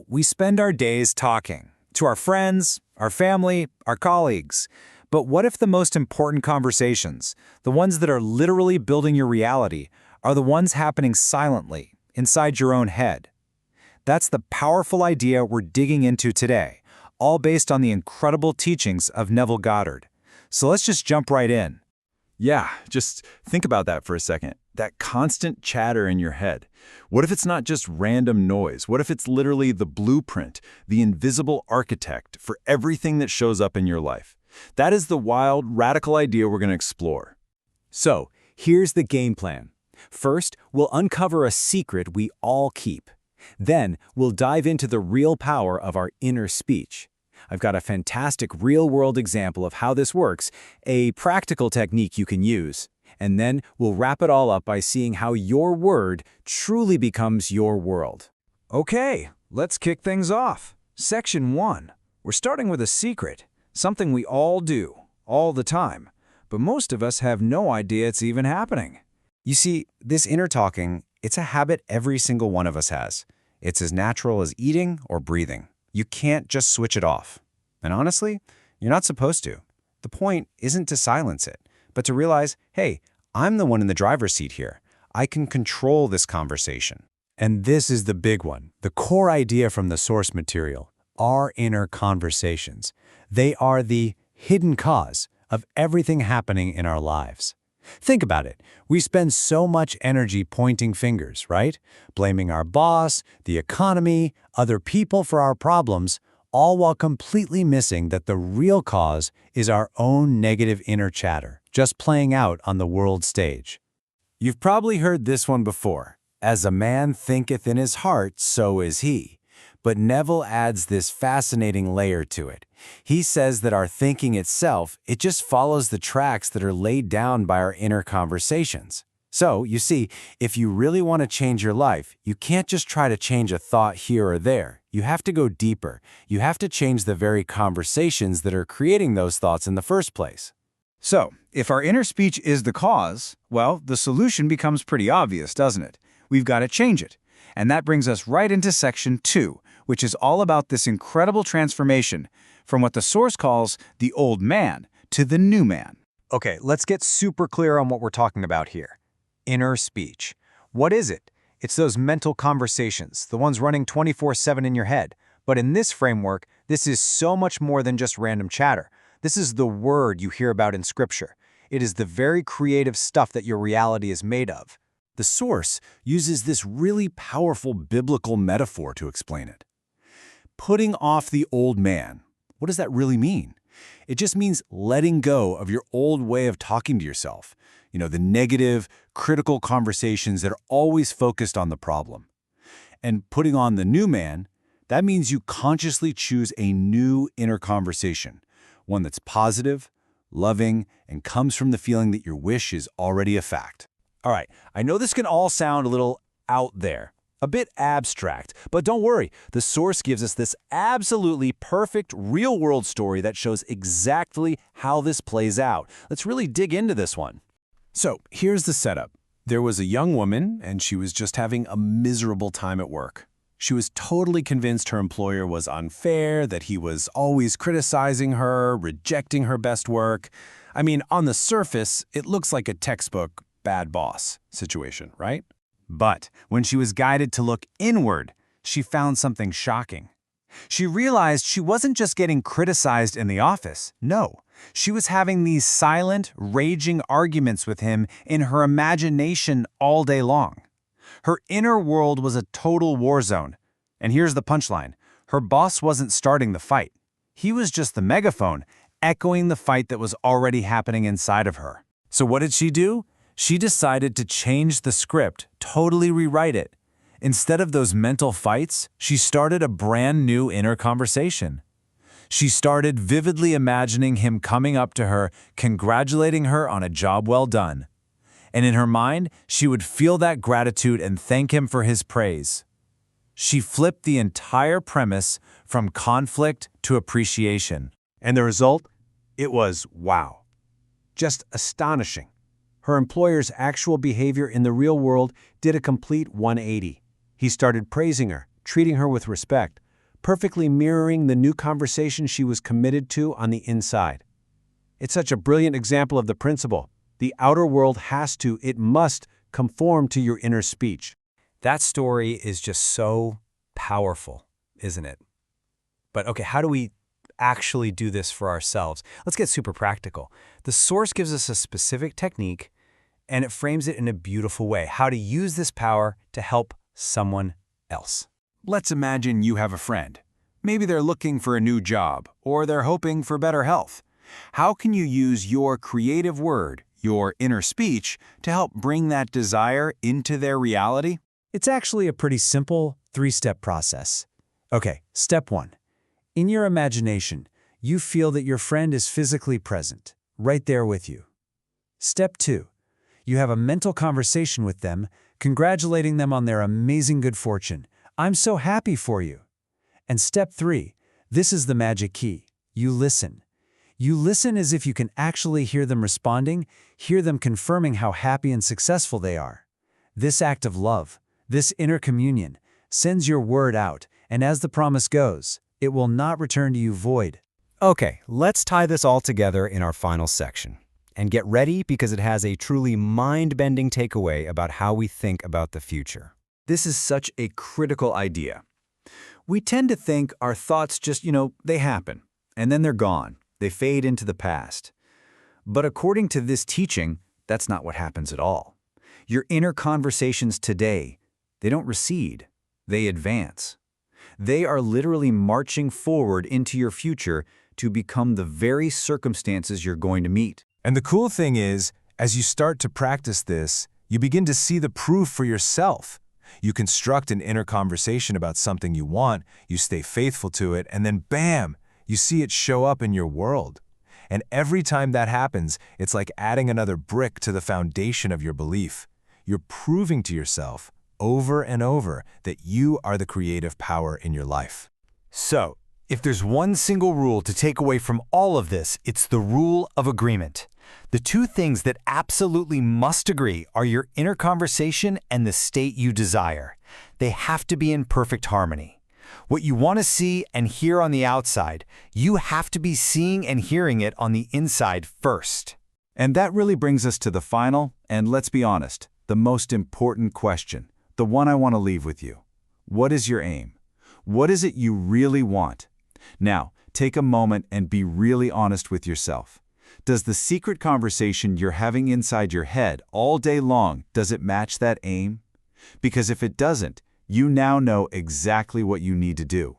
We spend our days talking to our friends, our family, our colleagues. But what if the most important conversations, the ones that are literally building your reality, are the ones happening silently, inside your own head? That's the powerful idea we're digging into today, all based on the incredible teachings of Neville Goddard. So let's just jump right in. Yeah, just think about that for a second. That constant chatter in your head. What if it's not just random noise? What if it's literally the blueprint, the invisible architect for everything that shows up in your life? That is the wild, radical idea we're going to explore. So, here's the game plan. First, we'll uncover a secret we all keep. Then, we'll dive into the real power of our inner speech. I've got a fantastic real-world example of how this works, a practical technique you can use. And then we'll wrap it all up by seeing how your word truly becomes your world. Okay, let's kick things off. Section 1. We're starting with a secret, something we all do, all the time, but most of us have no idea it's even happening. You see, this inner talking, it's a habit every single one of us has. It's as natural as eating or breathing. You can't just switch it off. And honestly, you're not supposed to. The point isn't to silence it, but to realize, hey, I'm the one in the driver's seat here. I can control this conversation. And this is the big one, the core idea from the source material, our inner conversations. They are the hidden cause of everything happening in our lives. Think about it. We spend so much energy pointing fingers, right? Blaming our boss, the economy, other people for our problems, all while completely missing that the real cause is our own negative inner chatter, just playing out on the world stage. You've probably heard this one before. As a man thinketh in his heart, so is he. But Neville adds this fascinating layer to it. He says that our thinking itself, it just follows the tracks that are laid down by our inner conversations. So, you see, if you really want to change your life, you can't just try to change a thought here or there. You have to go deeper. You have to change the very conversations that are creating those thoughts in the first place. So, if our inner speech is the cause, well, the solution becomes pretty obvious, doesn't it? We've got to change it. And that brings us right into Section 2, which is all about this incredible transformation from what the source calls the old man to the new man. Okay, let's get super clear on what we're talking about here. Inner speech. What is it? It's those mental conversations, the ones running 24/7 in your head. But in this framework, this is so much more than just random chatter. This is the word you hear about in Scripture. It is the very creative stuff that your reality is made of. The source uses this really powerful biblical metaphor to explain it. Putting off the old man. What does that really mean? It just means letting go of your old way of talking to yourself. The negative, critical conversations that are always focused on the problem. And putting on the new man, that means you consciously choose a new inner conversation, one that's positive, loving, and comes from the feeling that your wish is already a fact. All right, I know this can all sound a little out there, a bit abstract, but don't worry. The source gives us this absolutely perfect real-world story that shows exactly how this plays out. Let's really dig into this one. So, here's the setup. There was a young woman, and she was just having a miserable time at work. She was totally convinced her employer was unfair, that he was always criticizing her, rejecting her best work. I mean, on the surface, it looks like a textbook bad boss situation, right? But when she was guided to look inward, she found something shocking. She realized she wasn't just getting criticized in the office. No, she was having these silent, raging arguments with him in her imagination all day long. Her inner world was a total war zone. And here's the punchline. Her boss wasn't starting the fight. He was just the megaphone, echoing the fight that was already happening inside of her. So what did she do? She decided to change the script, totally rewrite it. Instead of those mental fights, she started a brand new inner conversation. She started vividly imagining him coming up to her, congratulating her on a job well done. And in her mind, she would feel that gratitude and thank him for his praise. She flipped the entire premise from conflict to appreciation. And the result? It was wow. Just astonishing. Her employer's actual behavior in the real world did a complete 180. He started praising her, treating her with respect, perfectly mirroring the new conversation she was committed to on the inside. It's such a brilliant example of the principle. The outer world it must conform to your inner speech. That story is just so powerful, isn't it? But okay, how do we actually do this for ourselves? Let's get super practical. The source gives us a specific technique, and it frames it in a beautiful way, how to use this power to help someone else. Let's imagine you have a friend. Maybe they're looking for a new job, or they're hoping for better health. How can you use your creative word, your inner speech, to help bring that desire into their reality? It's actually a pretty simple 3-step process. Okay, step 1. In your imagination, you feel that your friend is physically present, right there with you. Step 2. You have a mental conversation with them, congratulating them on their amazing good fortune. I'm so happy for you. And step 3. This is the magic key. You listen. You listen as if you can actually hear them responding, hear them confirming how happy and successful they are. This act of love, this inner communion, sends your word out, and as the promise goes, it will not return to you void. Okay, let's tie this all together in our final section. And get ready because it has a truly mind-bending takeaway about how we think about the future. This is such a critical idea. We tend to think our thoughts just, they happen, and then they're gone. They fade into the past. But according to this teaching, that's not what happens at all. Your inner conversations today, they don't recede, they advance. They are literally marching forward into your future to become the very circumstances you're going to meet. And the cool thing is, as you start to practice this, you begin to see the proof for yourself. You construct an inner conversation about something you want, you stay faithful to it, and then bam, you see it show up in your world. And every time that happens, it's like adding another brick to the foundation of your belief. You're proving to yourself over and over that you are the creative power in your life. So, if there's one single rule to take away from all of this, it's the rule of agreement. The two things that absolutely must agree are your inner conversation and the state you desire. They have to be in perfect harmony. What you want to see and hear on the outside, you have to be seeing and hearing it on the inside first. And that really brings us to the final, and let's be honest, the most important question, the one I want to leave with you. What is your aim? What is it you really want? Now, take a moment and be really honest with yourself. Does the secret conversation you're having inside your head all day long, does it match that aim? Because if it doesn't, you now know exactly what you need to do.